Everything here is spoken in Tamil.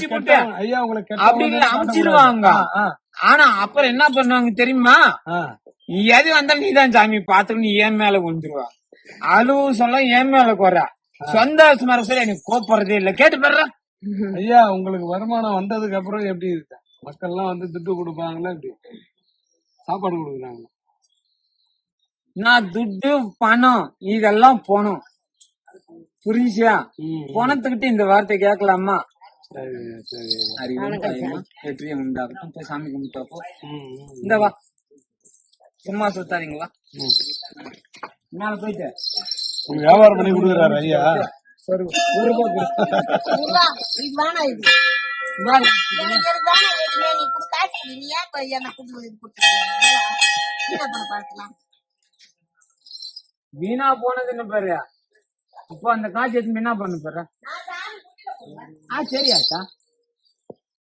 வச்சு விட்டு அப்படின்னு அமுச்சிருவாங்க. ஆனா அப்புறம் என்ன பண்ணுவாங்க தெரியுமா? எது வந்தாலும் நீதான் சாமி பாத்துட்டு நீ ஏன் மேல விழுந்துருவா. அழுவு சொல்ல ஏன் மேல குறை. சொந்த சுமார எனக்கு கோப்படுறதே இல்ல. கேட்டு பாரு ஐயா. உங்களுக்கு வருமானம் வந்ததுக்கு அப்புறம் எப்படி இருக்கு? மக்கள் எல்லாம் வந்து துட்டு கொடுப்பாங்களா? எப்படி சாப்பாடு கொடுக்குறாங்க? நான் துட்டு பணம் இதெல்லாம் போனோம். புரியுச்சா? பணத்துக்கிட்ட இந்த வார்த்தை கேட்கலாமா? வெற்றியும் உண்டாகட்டும். போய் சாமி கும்பிட்டப்போ இந்த வா, சும்மா சுத்தாதீங்களா? மேல போயிட்டு வியாபாரம் பண்ணி கொடுக்குறாரு ஐயா. வீணா போனதுன்னு பாரு. இப்போ அந்த காசு எடுத்து என்ன பண்ண போற? சரியாச்சா?